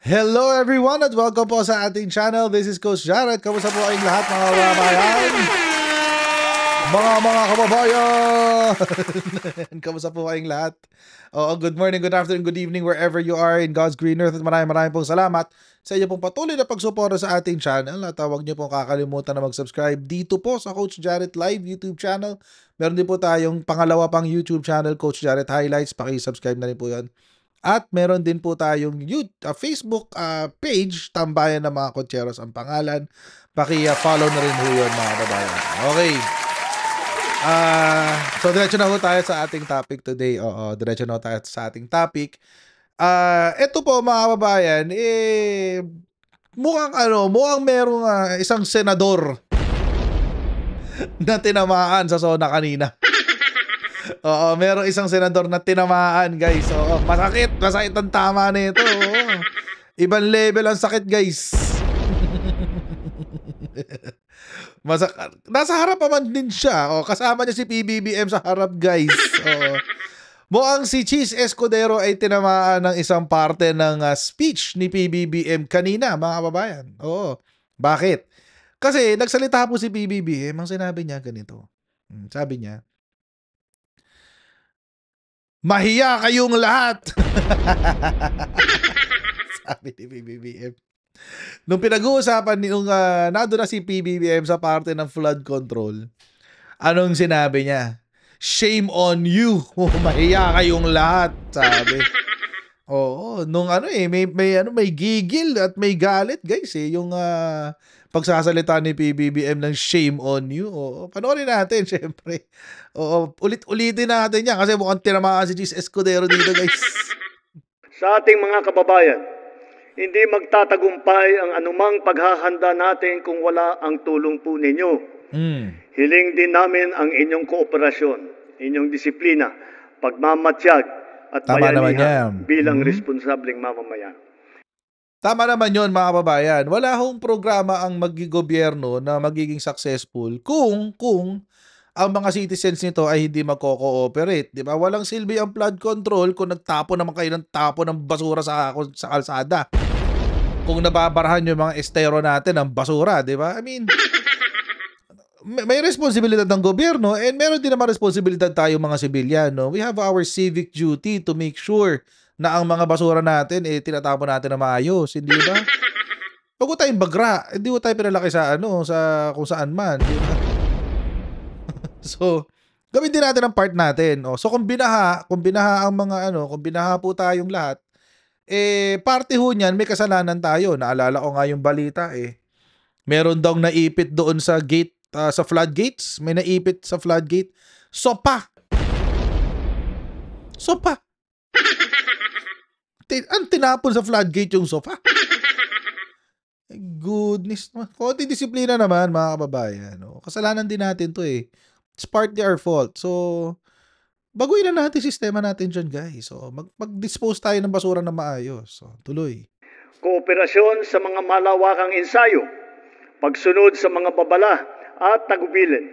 Hello everyone at welcome po sa ating channel. This is Coach Jared. Kamusta po kayong lahat mga kababayan? Mga kababayan! Kamusta po kayong lahat? Good morning, good afternoon, good evening wherever you are in God's green earth. At maraming pong salamat sa inyo pong patuloy na pagsuporta sa ating channel. At huwag niyo pong kakalimutan na mag-subscribe dito po sa Coach Jared Live YouTube channel. Meron din po tayong pangalawa pang YouTube channel, Coach Jared Highlights. Paki-subscribe na rin po yan. At meron din po tayong Facebook page, Tambayan ng mga Kotseros ang pangalan. Paki-follow na rin po yun mga kababayan. Okay. So diretso na po tayo sa ating topic today. Diretso na po tayo sa ating topic. Ito po mga kababayan, mukhang merong isang senador na tinamaan sa SONA kanina. Merong isang senador na tinamaan, guys. Masakit ang tama nito. Ibang level ang sakit, guys. Nasa harap pa man din siya. Kasama niya si PBBM sa harap, guys. Mukhang si Cheese Escudero ay tinamaan ng isang parte ng speech ni PBBM kanina, mga kababayan. Bakit? Kasi nagsalita po si PBBM, ang sinabi niya ganito. Sabi niya, "Mahiya kayong lahat." Sabi ni PBBM. Nung pinag-uusapan nung nado na si PBBM sa parte ng flood control, anong sinabi niya? "Shame on you. Mahiya kayong lahat." Sabi. Nung may gigil at may galit, guys, yung pagsasalita ni PBBM ng shame on you. Panoorin natin, syempre. Ulit-ulitin natin yan kasi mukhang tinamaan si Cheese Escudero dito, guys. Sa ating mga kababayan, hindi magtatagumpay ang anumang paghahanda natin kung wala ang tulong po ninyo. Hiling din namin ang inyong kooperasyon, inyong disiplina, pagmamatsyag at bayanihan bilang responsableng mamamayan. Tama naman yun, mga kababayan. Wala hong programa ang magigobyerno na magiging successful kung ang mga citizens nito ay hindi magko-cooperate. Di ba? Walang silbi ang flood control kung nagtapo naman kayo ng tapo ng basura sa kalsada. Kung nababarahan yung mga estero natin ng basura, di ba? I mean, may responsibilidad ng gobyerno and meron din naman responsibilidad tayo mga sibilyan. No? We have our civic duty to make sure na ang mga basura natin tinatapon natin na maayos, hindi ba? Pag tayong bagra, hindi tayo pinalaki sa sa kung saan man, di ba? So, gawin din natin ang part natin. So kung binaha ang mga kung binaha po tayong lahat, parte ho niyan, may kasalanan tayo. Naalala ko nga yung balita meron daw naipit doon sa gate, sa floodgates. May naipit sa floodgate. Sopa. Tinapon sa floodgate yung sopa. Goodness. Konti disiplina naman, mga kababayan. Kasalanan din natin to It's partly our fault. So, baguhin na natin sistema natin dyan, guys. Mag-dispose tayo ng basura na maayos. Tuloy. Kooperasyon sa mga malawakang ensayo, pagsunod sa mga babala at tagubilin,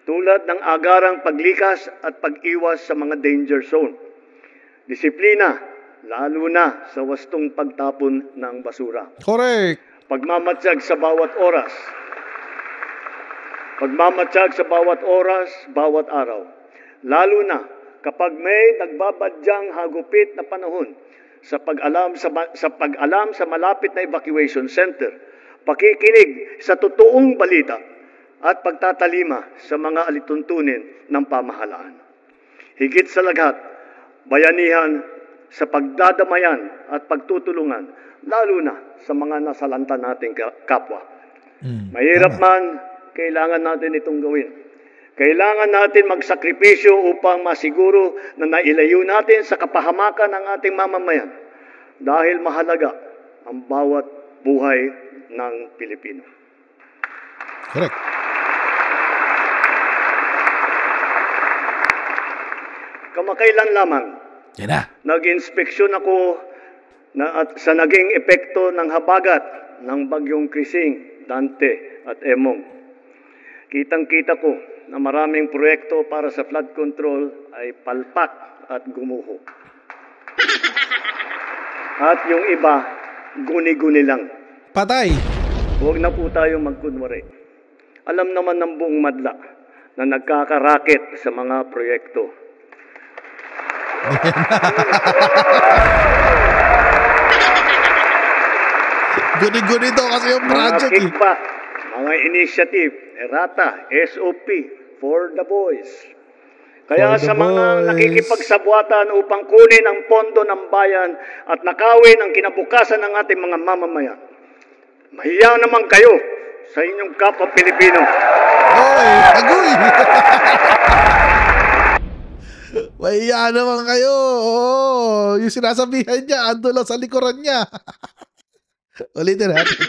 tulad ng agarang paglikas at pag-iwas sa mga danger zone. Disiplina, lalo na sa wastong pagtapon ng basura. Correct. Pagmamatsyag sa bawat oras. Bawat araw. Lalo na kapag may nagbabadyang hagupit na panahon sa pag-alam sa malapit na evacuation center, pakikinig sa totoong balita at pagtatalima sa mga alituntunin ng pamahalaan. Higit sa lahat, bayanihan sa pagdadamayan at pagtutulungan, lalo na sa mga nasalanta nating kapwa. Mahirap man, kailangan natin itong gawin. Kailangan natin magsakripisyo upang masiguro na nailayo natin sa kapahamakan ng ating mamamayan dahil mahalaga ang bawat buhay ng Pilipino. Correct. Kamakailan lamang, nag-inspeksyon ako sa naging epekto ng habagat ng bagyong Krising, Dante at Emong. Kitang-kita ko na maraming proyekto para sa flood control ay palpak at gumuho. At yung iba guni-guni lang. Patay. Huwag na po tayo magkunwari. Alam naman ng buong madla na nagkakaraket sa mga proyekto. Guni-guni daw kasi yung Mga project eh. kickback, mga initiative, errata, SOP, for the boys. Kaya For the sa mga boys. nakikipagsabwatan upang kunin ang pondo ng bayan at nakawin ang kinabukasan ng ating mga mamamayan, mahiya naman kayo sa inyong kapwa Pilipino. Oy, agoy! Mahiya naman kayo. Oo, yung sinasabihan niya, ando lang sa likuran niya. Ulitin natin.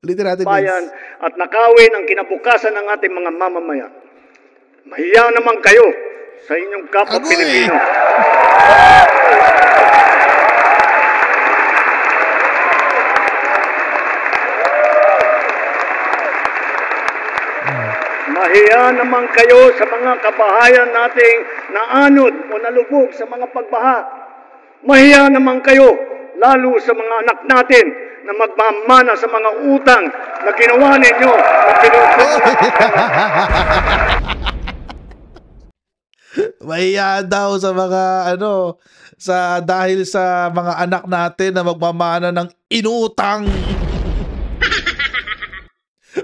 Ulitin natin, Bayan Vince. at nakawin ang kinabukasan ng ating mga mamamayan. Mahiya naman kayo sa inyong kapwa Agoy! Pilipino. Mahiya naman kayo sa mga kabahayan nating naanod o nalubog sa mga pagbaha. Mahiya naman kayo lalo sa mga anak natin na magmamana sa mga utang na ginawa ninyo na pinupunan. Mahiya daw sa mga dahil sa mga anak natin na magmamana ng inutang.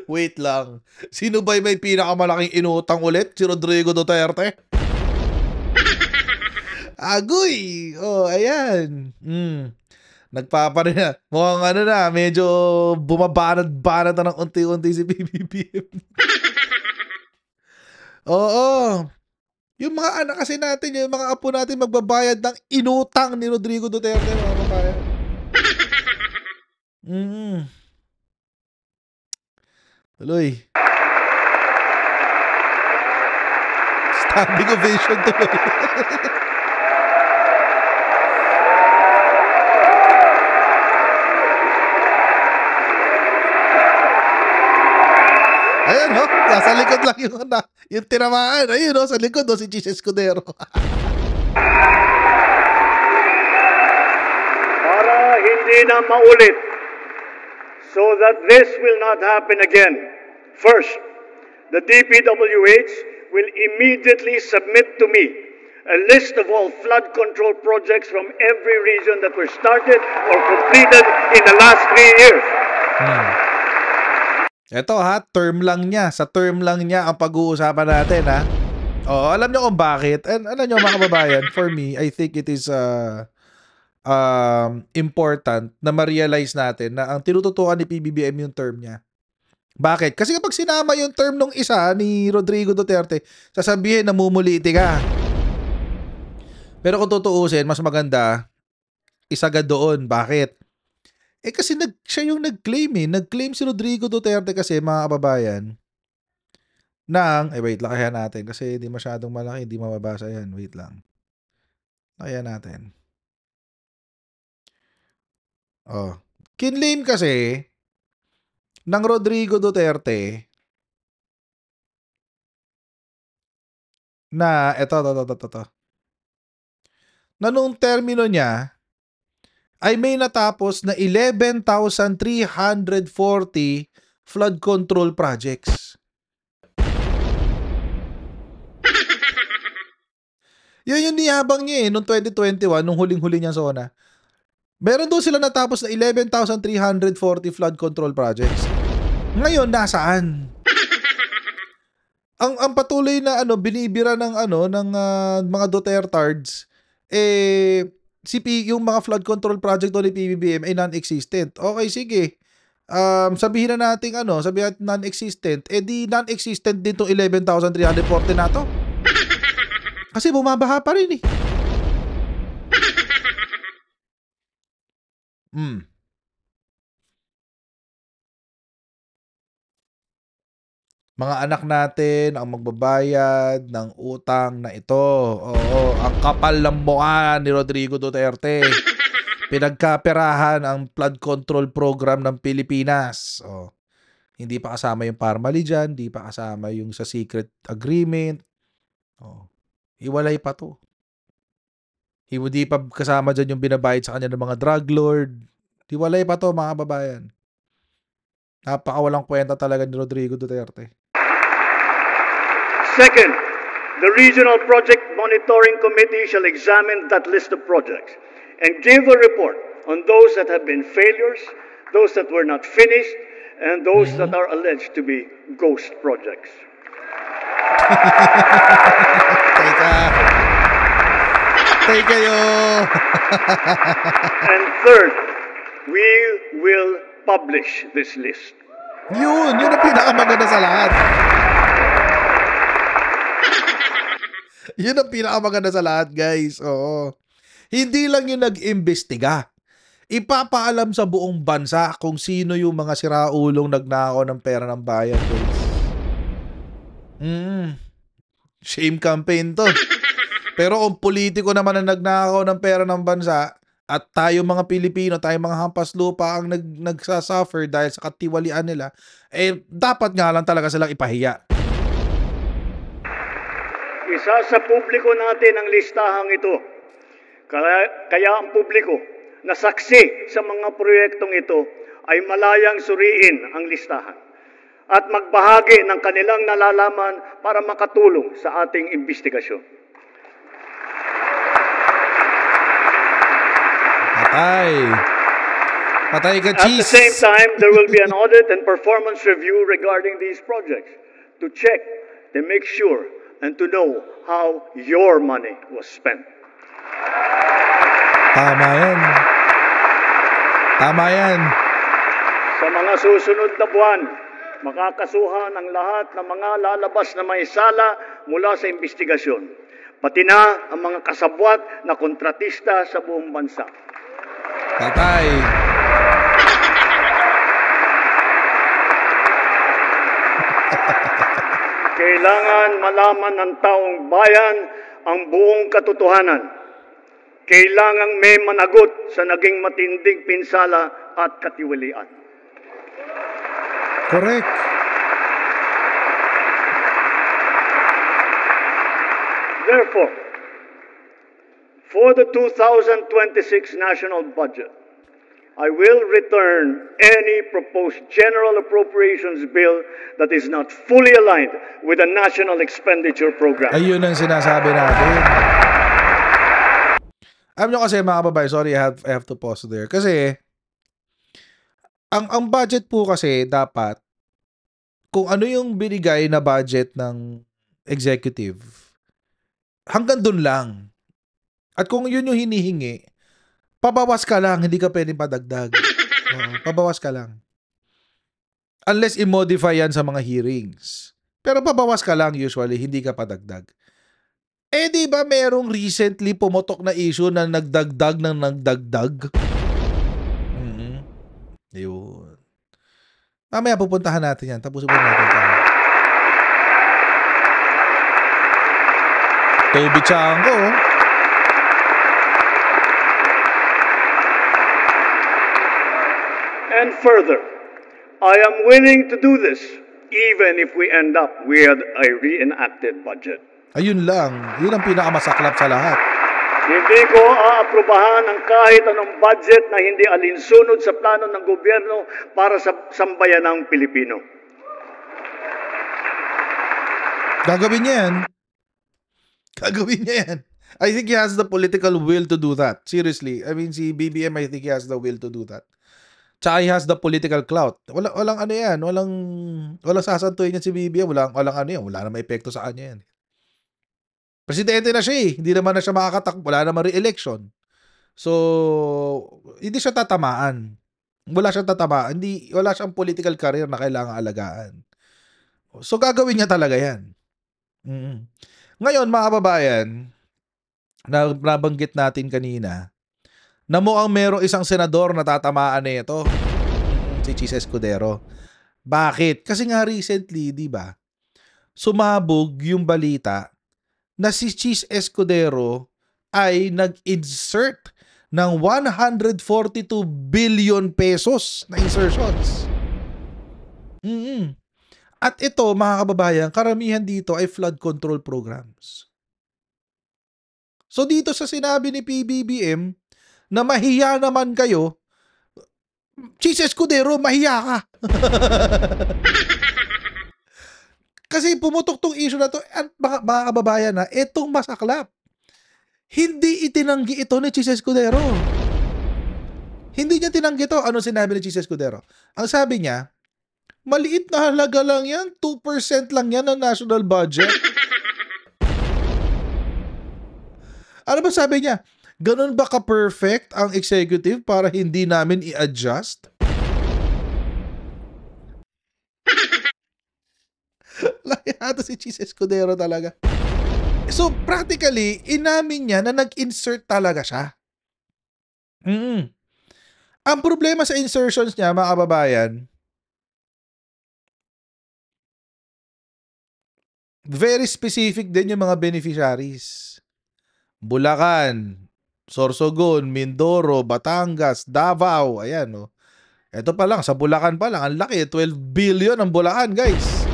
Wait lang. Sino ba may pinakamalaking inutang ulit? Si Rodrigo Duterte? Agoy! Oh, ayan. Nagpaparin na. Mukhang medyo bumabanat-banat na ng unti-unti si PBBM. Oo. Yung mga anak kasi natin, yung mga apo natin magbabayad ng inutang ni Rodrigo Duterte, mga kabayan. Tuloy. Standing ovation tuloy. Ayan, no? Nasa likod lang yung tinamaan. Ayun, no? Sa likod, no? Si Chis Escudero. Para hindi na maulit, so that this will not happen again. First, the DPWH will immediately submit to me a list of all flood control projects from every region that were started or completed in the last 3 years. Ito term lang niya. Sa term lang niya ang pag-uusapan natin, ha? Oo, alam niyo kung bakit. And alam niyo, mga kababayan, for me, I think it is important na ma-realize natin na ang tinututukan ni PBBM yung term niya. Bakit? Kasi kapag sinama yung term nung isa ni Rodrigo Duterte, sasabihin na mumuliti ka. Pero kung tutuusin, mas maganda, isagad doon. Bakit? Kasi siya yung nag-claim eh. Nag-claim si Rodrigo Duterte kasi, mga kababayan, wait, lakayan natin. Kasi hindi masyadong malaki, hindi mababasa yan. Wait lang. Lakayan natin. Kinlaim kasi ng Rodrigo Duterte na ito. Na nung termino niya ay may natapos na 11,340 flood control projects. Yun yung niyabang niya noong 2021, nung huling-huli niyang SONA. Meron doon sila natapos na 11,340 flood control projects. Ngayon, nasaan? Ang patuloy na binibira ng mga Dutertards, yung mga flood control project ni PBBM ay non-existent. Okay, sige. Sabihin na natin sabihin natin non-existent, di non-existent din itong 11,340 na to. Kasi bumabaha pa rin eh. Mga anak natin ang magbabayad ng utang na ito. Oo, ang kapal ng mukha ni Rodrigo Duterte. Pinagkaperahan ang flood control program ng Pilipinas. Hindi pa kasama yung Parmali dyan, hindi pa kasama yung sa secret agreement. Iwalay pa to. Hindi pa kasama dyan yung binabayad sa kanya ng mga drug lord. Tiwalay pa 'to, mga kababayan. Napakawalang kwenta talaga ni Rodrigo Duterte. Second, the Regional Project Monitoring Committee shall examine that list of projects and give a report on those that have been failures, those that were not finished, and those that are alleged to be ghost projects. Tay kayo. And third, we will publish this list. Yun ang pinakamaganda sa lahat. Yun ang pinakamaganda sa lahat, guys. Oo. Hindi lang yung nag-imbestiga. Ipapaalam sa buong bansa kung sino yung mga siraulong nagnakaw ng pera ng bayan, guys. Shame campaign to. Pero kung politiko naman ang nagnakaw ng pera ng bansa at tayo mga Pilipino, tayo mga hampas lupa ang nagsasuffer dahil sa katiwalian nila, dapat nga lang talaga silang ipahiya. Isa sa publiko natin ang listahang ito. Kaya ang publiko na saksi sa mga proyektong ito ay malayang suriin ang listahan at magbahagi ng kanilang nalalaman para makatulong sa ating investigasyon. Patay ka, At the cheese. same time, there will be an audit and performance review regarding these projects to check, to make sure, and to know how your money was spent. Tama yan. Sa mga susunod na buwan, makakasuhan ang lahat ng mga lalabas na may sala mula sa investigasyon, pati na ang mga kasabwat na kontratista sa buong bansa. Patay. Kailangan malaman ng taong bayan ang buong katotohanan. Kailangang may managot sa naging matinding pinsala at katiwalian. Correct. Therefore, for the 2026 national budget, I will return any proposed general appropriations bill that is not fully aligned with the national expenditure program. Ayun ang sinasabi natin. Alam nyo kasi, mga kababayan, sorry, I have to pause there. Kasi, ang budget po kasi dapat, kung ano yung binigay na budget ng executive, hanggang dun lang. At kung yun yung hinihingi, pabawas ka lang, hindi ka pwedeng padagdag. Pabawas ka lang. Unless i-modify yan sa mga hearings. Pero pabawas ka lang usually, hindi ka padagdag. Di ba merong recently pumotok na issue na nagdagdag ng nagdagdag? Yun. Mamaya pupuntahan natin yan. Tapusin mo natin ito. Toby Chango. And further, I am willing to do this even if we end up with a reenacted budget. Ayun lang. Yun ang pinakamasaklap sa lahat. Hindi ko aaprubahan ang kahit anong budget na hindi alinsunod sa plano ng gobyerno para sa sambayanang Pilipino. Gagawin niya yan. Gagawin niya yan. I think he has the political will to do that. Seriously. I mean, si BBM, I think he has the will to do that. Tsaka he has the political clout. Walang ano yan. Walang sasantuin yan si BBM. Walang ano yan. Wala namang epekto sa kanya yan. Presidente na siya eh. Hindi naman na siya makakatakbo. Wala naman re-election. So, hindi siya tatamaan. Wala siyang tatamaan. Wala siyang political career na kailangan alagaan. So, gagawin niya talaga yan. Ngayon, mga kababayan, na nabanggit natin kanina, na mukhang merong isang senador na tatamaan na ito. Si Chis Escudero. Bakit? Kasi nga recently, di ba, sumabog yung balita na si Chis Escudero ay nag-insert ng 142 billion pesos na insertions. At ito, mga kababayan, karamihan dito ay flood control programs. So dito sa sinabi ni PBBM na mahiya naman kayo, Cheese Escudero, mahiya ka. Kasi pumutok tong issue na to, at mga kababayan na, etong masaklap. Hindi itinanggi ito ni Cheese Escudero. Hindi niya tinanggi to. Ano sinabi ni Cheese Escudero? Ang sabi niya, maliit na halaga lang yan, 2% lang yan ng national budget. Ano ba sabi niya? Ganun ba ka-perfect ang executive para hindi namin i-adjust? Layata si Cheese Escudero talaga. So, practically, inamin niya na nag-insert talaga siya. Ang problema sa insertions niya, mga kababayan, very specific din yung mga beneficiaries. Bulacan, Sorsogon, Mindoro, Batangas, Davao, ayan, no. Ito pa lang, sa Bulacan pa lang, ang laki, 12 billion ang Bulacan, guys.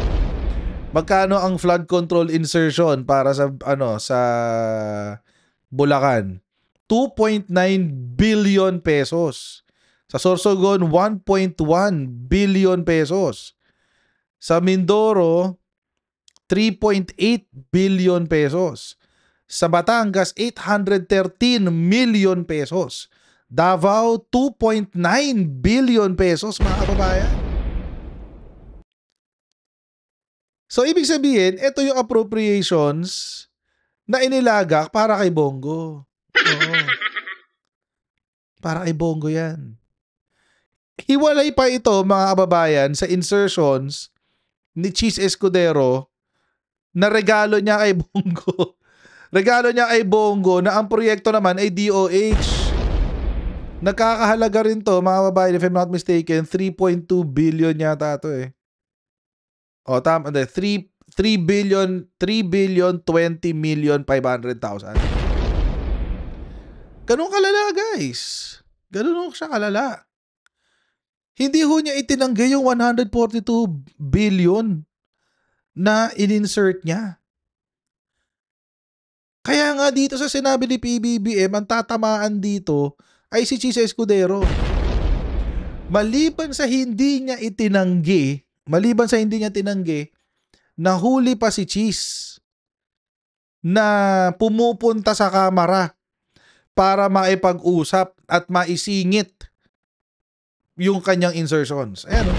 Magkano ang flood control insertion para sa sa Bulacan? 2.9 billion pesos. Sa Sorsogon, 1.1 billion pesos. Sa Mindoro, 3.8 billion pesos. Sa Batangas, 813 million pesos. Davao, 2.9 billion pesos, mga kababayan. So, ibig sabihin, ito yung appropriations na inilagak para kay Bongo. Oo. Para kay Bongo yan. Hiwalay pa ito, mga kababayan, sa insertions ni Cheese Escudero na regalo niya kay Bongo. Regalo niya kay Bongo na ang proyekto naman ay DOH. Nagkakahalaga rin to, mga kababayan, if I'm not mistaken, 3.2 billion yata to eh. O, tama. 3 billion 20 million 500,000. Ganun kalala, guys. Ganun siya kalala. Hindi ho niya itinanggi yung 142 billion na in-insert niya. Kaya nga dito sa sinabi ni PBBM, ang tatamaan dito ay si Cheese Escudero. Maliban sa hindi niya tinanggi, nahuli pa si Cheese na pumupunta sa kamera para maipag-usap at maisingit yung kanyang insertions. Ayan o.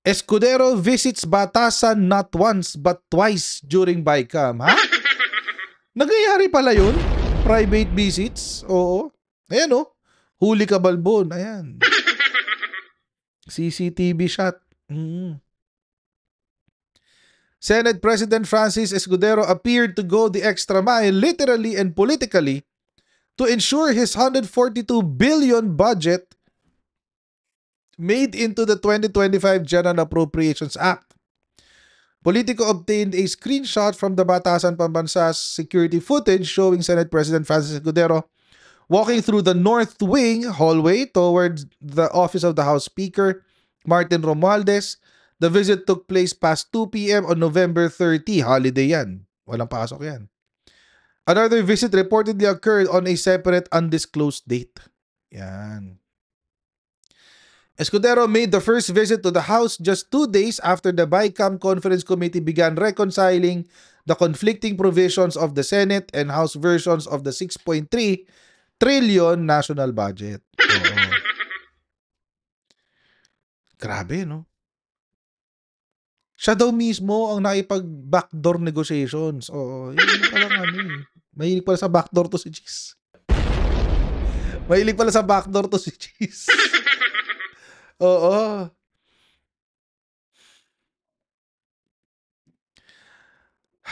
Escudero visits Batasan not once but twice during BICAM. Ha? Nagyayari pala yun? Private visits? Oo. Ayan o. Huli ka balbon. Ayan. CCTV shot. Senate President Francis Escudero appeared to go the extra mile literally and politically to ensure his 142 billion budget made into the 2025 General Appropriations Act. Politico obtained a screenshot from the Batasan Pambansa's security footage showing Senate President Francis Escudero walking through the North Wing hallway towards the office of the House Speaker, Martin Romualdez. The visit took place past 2 p.m. on November 30. Holiday yan. Walang pasok yan. Another visit reportedly occurred on a separate undisclosed date. Yan. Escudero made the first visit to the House just 2 days after the BICAM Conference Committee began reconciling the conflicting provisions of the Senate and House versions of the 6.3 trillion national budget. Oo. Grabe, no? Siya daw mismo ang nakipag-backdoor negotiations. Oo, yun pala kami. Mahilig pala sa backdoor to si Cheese. Mahilig pala sa backdoor to si Cheese. Oo.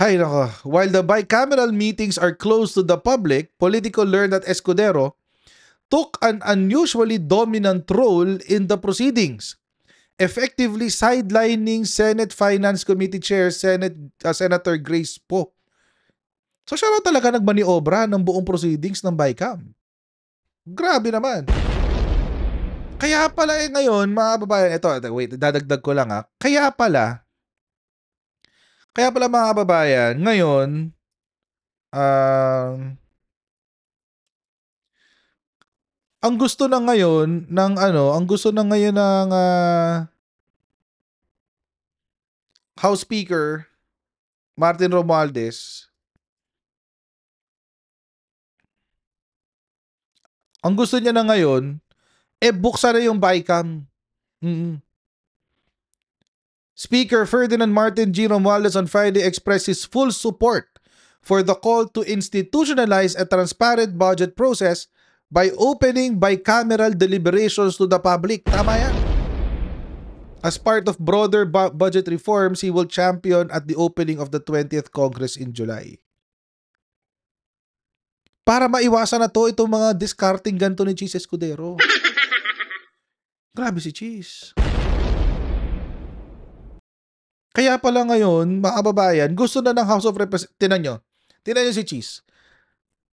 Hay nako. While the bicameral meetings are closed to the public, Politico learned that Escudero took an unusually dominant role in the proceedings, effectively sidelining Senate Finance Committee Chair Senator Grace Poe. So siya raw talaga nagmaniobra ng buong proceedings ng BICAM. Grabe naman. Kaya pala ngayon, mga kababayan, wait, dadagdag ko lang ha. Kaya pala mga kababayan, ngayon, ang gusto na ngayon ng ang gusto na ngayon ng House Speaker Martin Romualdez, ang gusto niya na ngayon, buksan na yung BICAM. Speaker Ferdinand Martin G. Romualdez on Friday expressed his full support for the call to institutionalize a transparent budget process by opening bicameral deliberations to the public. Tama yan. As part of broader budget reforms, he will champion at the opening of the 20th Congress in July. Para maiwasan na to itong mga discarding ganito ni Cheese Escudero. Grabe si Cheese. Kaya pala ngayon, mga kababayan, gusto na ng House of Representatives. Tinan nyo si Cheese.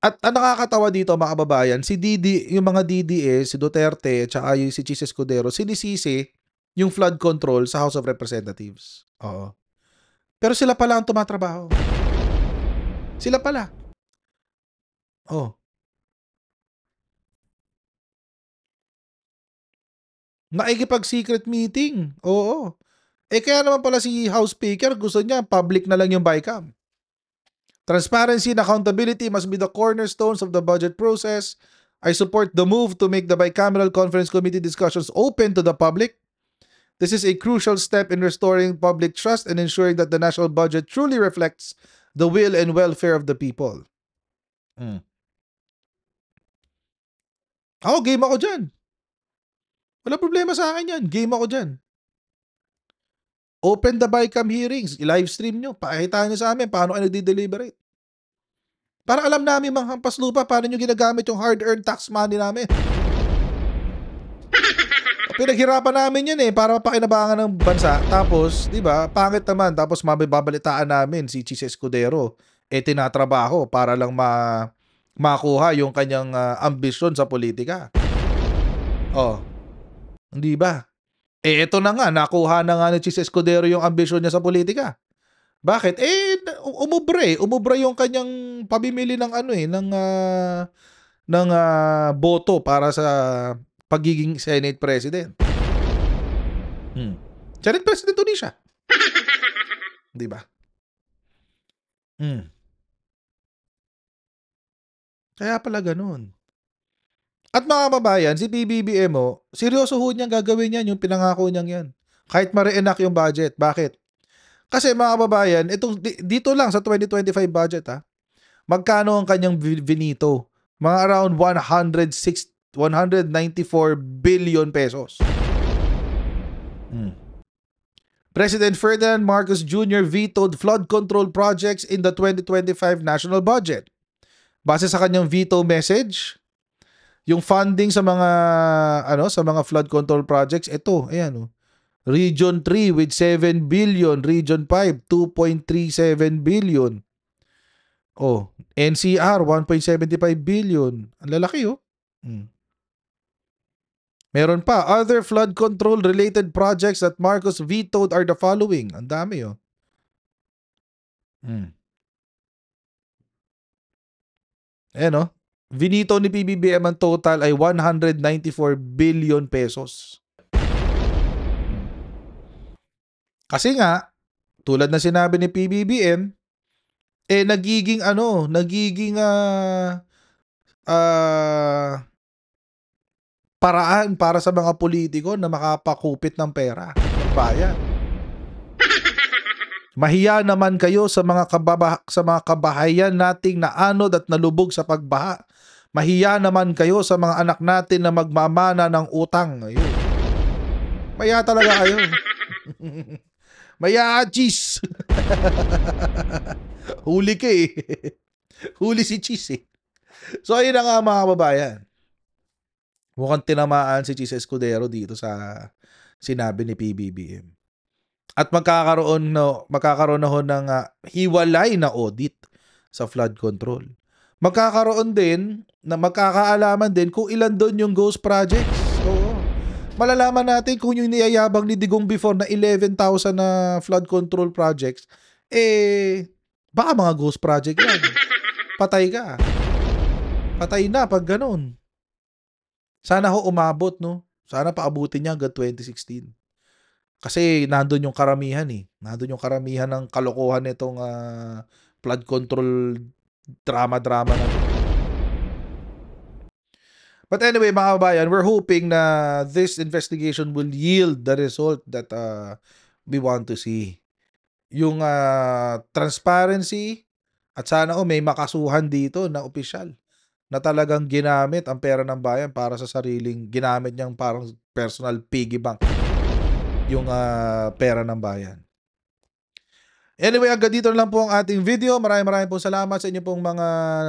At ang nakakatawa dito, mga kababayan, si Didi, yung mga DDS, si Duterte, at saka yung si Cheese Escudero, sinisisi yung flood control sa House of Representatives. Oo. Pero sila pala ang tumatrabaho. Sila pala. Oh. Nakikipag-secret meeting. Oo. Kaya naman pala si House Speaker, gusto niya public na lang yung BICAM. Transparency and accountability must be the cornerstones of the budget process. I support the move to make the bicameral conference committee discussions open to the public. This is a crucial step in restoring public trust and ensuring that the national budget truly reflects the will and welfare of the people. Ako, game ako dyan. Wala problema sa akin yan. Game ako dyan. Open the BICAM hearings. I-live stream nyo. Pakita nyo sa amin paano kayo nagdi-deliberate. Para alam namin mga hampas lupa paano nyo ginagamit yung hard-earned tax money namin. Pinaghirapan namin yan para mapakinabangan ng bansa. Tapos, di ba, pangit naman. Tapos mababalitaan namin si Cheese Escudero tinatrabaho para lang makuha yung kanyang ambisyon sa politika. Hindi ba? Ito na nga, nakuha na nga ni Cheese Escudero yung ambisyon niya sa politika. Bakit? Umubra yung kanyang pamimili ng ng boto para sa pagiging Senate President. Senate President uli siya. Di ba? Kaya pala ganun. At mga kababayan, si PBBM seryoso ho niyang gagawin yan, yung pinangako niyang yan. Kahit ma-reenact yung budget. Bakit? Kasi mga kababayan, dito lang sa 2025 budget magkano ang kanyang vinito? Mga around 194 billion pesos. President Ferdinand Marcos Jr. vetoed flood control projects in the 2025 national budget. Base sa kanyang veto message, yung funding sa mga flood control projects, Region 3 with 7 billion, Region 5 2.37 billion. NCR 1.75 billion. Ang lalaki Meron pa, other flood control related projects that Marcos vetoed are the following. Ang dami Vinito ni PBBM ang total ay 194 billion pesos. Kasi nga, tulad na sinabi ni PBBM, nagiging paraan para sa mga politiko na makapakupit ng pera ng bayan. Mahiya naman kayo sa mga kabahayan nating naanod at nalubog sa pagbaha. Mahiya naman kayo sa mga anak natin na magmamana ng utang. Ayun. Mahiya talaga kayo. Mahiya, Cheese. Huli ka Huli si Cheese So ayun na nga mga kababayan. Mukhang tinamaan si Cheese Escudero dito sa sinabi ni PBBM. At magkakaroon na ho ng hiwalay na audit sa flood control. Magkakaroon din na magkakaalaman din kung ilan doon yung ghost projects. Oo. Malalaman natin kung yung niyayabang ni Digong before na 11,000 na flood control projects, baka mga ghost project yan. Patay ka. Patay na pag ganun. Sana ho umabot 'no, sana paabutin niya hanggang 2016. Kasi nandun yung karamihan, eh, nandun yung karamihan ng kalokohan nitong, flood control drama-drama na 'to. But anyway mga kababayan, we're hoping na this investigation will yield the result that, we want to see. Yung, transparency at sana may makasuhan dito na opisyal na talagang ginamit ang pera ng bayan para sa sariling ginamit niyang parang personal piggy bank yung, pera ng bayan. Anyway, hanggang dito na lang po ang ating video. Maraming pong salamat sa inyo pong mga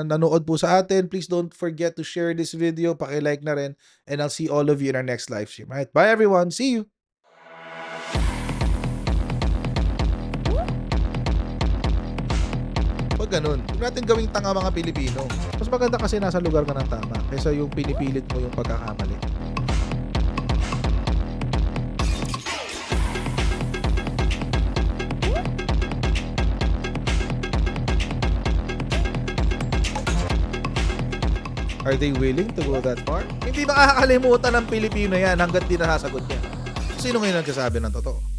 nanood po sa atin. Please don't forget to share this video, paki-like na rin, and I'll see all of you in our next live stream. Alright, bye everyone. See you. 'Pag gano'n, huwag natin gawing tanga mga Pilipino. Mas maganda kasi nasa lugar ka ng tama kaysa yung pinipilit mo yung pagkakamali. Are they willing to go that far? Hindi makakalimutan ng Pilipino yan hangga't di nasasagot niya. Sino ngayon nagsasabi ng totoo?